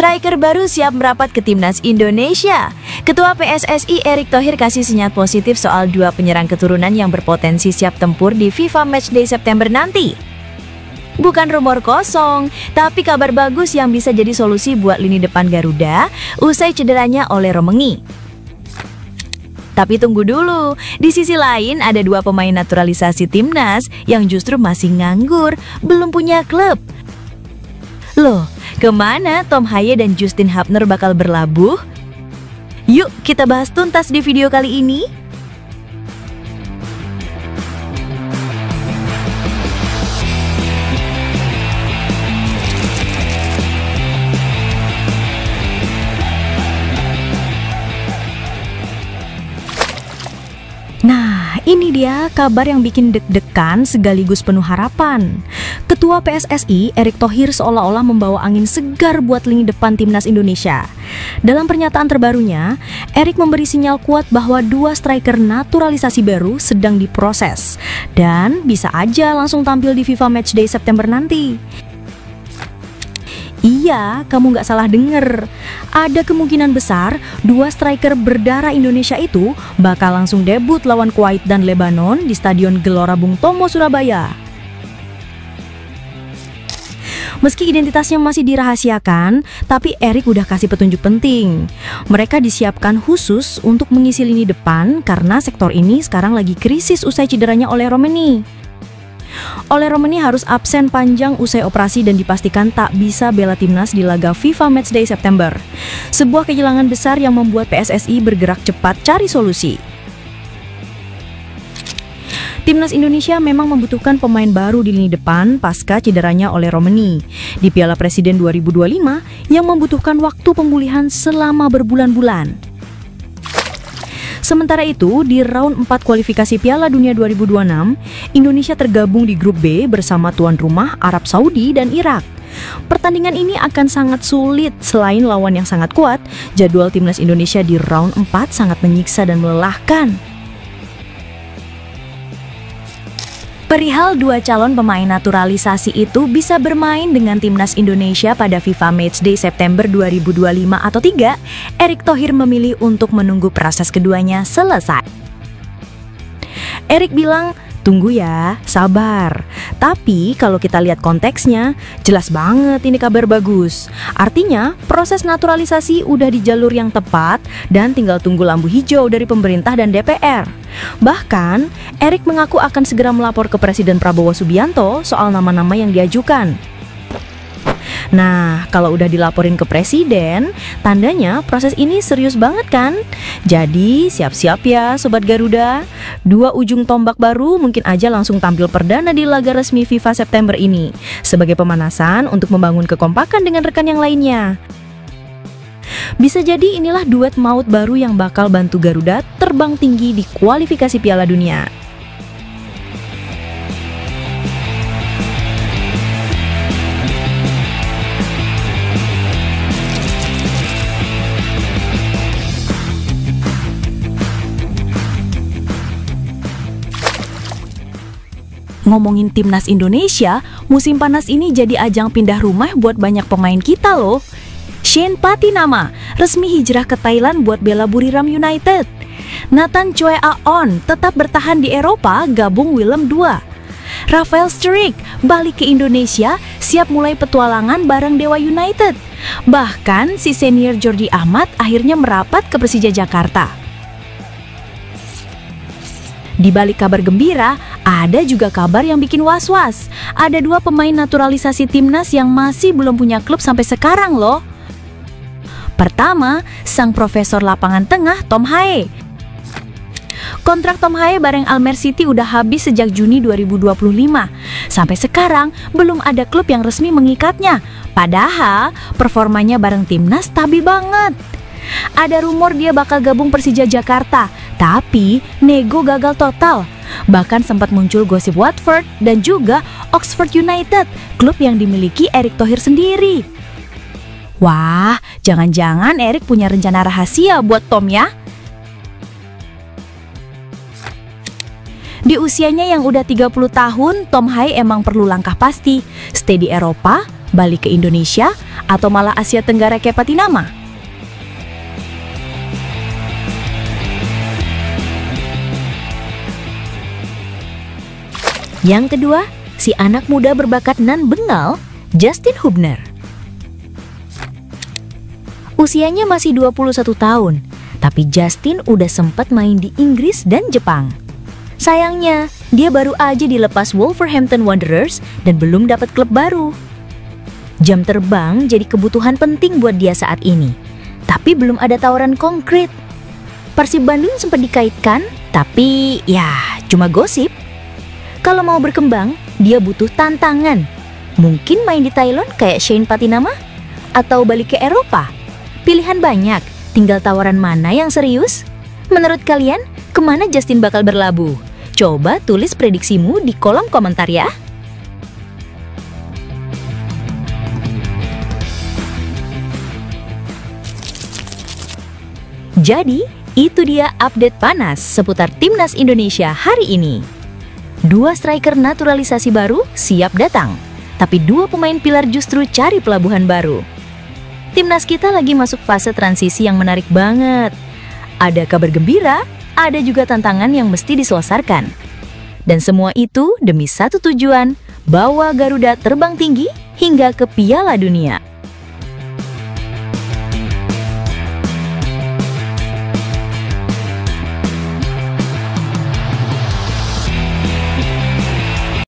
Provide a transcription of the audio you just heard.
Striker baru siap merapat ke timnas Indonesia. Ketua PSSI Erick Thohir kasih sinyal positif soal dua penyerang keturunan yang berpotensi siap tempur di FIFA Matchday September nanti. Bukan rumor kosong, tapi kabar bagus yang bisa jadi solusi buat lini depan Garuda usai cederanya oleh Romengi. Tapi tunggu dulu, di sisi lain ada dua pemain naturalisasi timnas yang justru masih nganggur, belum punya klub. Loh, kemana Tom Haye dan Justin Hubner bakal berlabuh? Yuk kita bahas tuntas di video kali ini. Nah, ini dia kabar yang bikin deg-degan sekaligus penuh harapan. Ketua PSSI Erick Thohir seolah-olah membawa angin segar buat lini depan timnas Indonesia. Dalam pernyataan terbarunya, Erick memberi sinyal kuat bahwa dua striker naturalisasi baru sedang diproses dan bisa aja langsung tampil di FIFA Matchday September nanti. Iya, kamu nggak salah denger. Ada kemungkinan besar dua striker berdarah Indonesia itu bakal langsung debut lawan Kuwait dan Lebanon di Stadion Gelora Bung Tomo, Surabaya. Meski identitasnya masih dirahasiakan, tapi Erick udah kasih petunjuk penting. Mereka disiapkan khusus untuk mengisi lini depan karena sektor ini sekarang lagi krisis usai cederanya oleh Romengi. Romengi harus absen panjang usai operasi dan dipastikan tak bisa bela timnas di laga FIFA Matchday September. Sebuah kehilangan besar yang membuat PSSI bergerak cepat cari solusi. Timnas Indonesia memang membutuhkan pemain baru di lini depan pasca cederanya oleh Romengi di Piala Presiden 2025 yang membutuhkan waktu pemulihan selama berbulan-bulan. Sementara itu, di round 4 kualifikasi Piala Dunia 2026, Indonesia tergabung di grup B bersama tuan rumah Arab Saudi dan Irak. Pertandingan ini akan sangat sulit selain lawan yang sangat kuat. Jadwal timnas Indonesia di round 4 sangat menyiksa dan melelahkan. Perihal dua calon pemain naturalisasi itu bisa bermain dengan timnas Indonesia pada FIFA Matchday September 2025 atau 3, Erick Thohir memilih untuk menunggu proses keduanya selesai. Erick bilang, tunggu ya, sabar. Tapi kalau kita lihat konteksnya, jelas banget ini kabar bagus. Artinya, proses naturalisasi udah di jalur yang tepat dan tinggal tunggu lampu hijau dari pemerintah dan DPR. Bahkan, Erick mengaku akan segera melapor ke Presiden Prabowo Subianto soal nama-nama yang diajukan. Nah, kalau udah dilaporin ke Presiden, tandanya proses ini serius banget kan? Jadi, siap-siap ya Sobat Garuda. Dua ujung tombak baru mungkin aja langsung tampil perdana di laga resmi FIFA September ini, sebagai pemanasan untuk membangun kekompakan dengan rekan yang lainnya. Bisa jadi inilah duet maut baru yang bakal bantu Garuda terbang tinggi di kualifikasi Piala Dunia. Ngomongin timnas Indonesia, musim panas ini jadi ajang pindah rumah buat banyak pemain kita loh. Shane Patinama resmi hijrah ke Thailand buat bela Buriram United. Nathan Choi Aon tetap bertahan di Eropa gabung Willem II. Rafael Struijk balik ke Indonesia siap mulai petualangan bareng Dewa United. Bahkan si senior Jordi Amat akhirnya merapat ke Persija Jakarta. Di balik kabar gembira, ada juga kabar yang bikin was-was. Ada dua pemain naturalisasi timnas yang masih belum punya klub sampai sekarang loh. Pertama, sang profesor lapangan tengah Tom Haye. Kontrak Tom Haye bareng Almer City udah habis sejak Juni 2025. Sampai sekarang belum ada klub yang resmi mengikatnya. Padahal performanya bareng timnas stabil banget. Ada rumor dia bakal gabung Persija Jakarta, tapi nego gagal total. Bahkan sempat muncul gosip Watford dan juga Oxford United, klub yang dimiliki Erick Thohir sendiri. Wah, jangan-jangan Erick punya rencana rahasia buat Tom ya? Di usianya yang udah 30 tahun, Tom Haye emang perlu langkah pasti. Stay di Eropa, Balik ke Indonesia atau malah Asia Tenggara kayak Patinama? Yang kedua, si anak muda berbakat nan bengal, Justin Hubner. Usianya masih 21 tahun, tapi Justin udah sempat main di Inggris dan Jepang. Sayangnya, dia baru aja dilepas Wolverhampton Wanderers dan belum dapat klub baru. Jam terbang jadi kebutuhan penting buat dia saat ini, tapi belum ada tawaran konkret. Persib Bandung sempat dikaitkan, tapi ya cuma gosip. Kalau mau berkembang, dia butuh tantangan. Mungkin main di Thailand kayak Shane Patinama? Atau balik ke Eropa? Pilihan banyak, tinggal tawaran mana yang serius? Menurut kalian, kemana Justin bakal berlabuh? Coba tulis prediksimu di kolom komentar ya. Jadi, itu dia update panas seputar Timnas Indonesia hari ini. 2 striker naturalisasi baru siap datang, tapi 2 pemain pilar justru cari pelabuhan baru. Timnas kita lagi masuk fase transisi yang menarik banget. Ada kabar gembira, ada juga tantangan yang mesti diselesaikan. Dan semua itu demi satu tujuan, bawa Garuda terbang tinggi hingga ke Piala Dunia.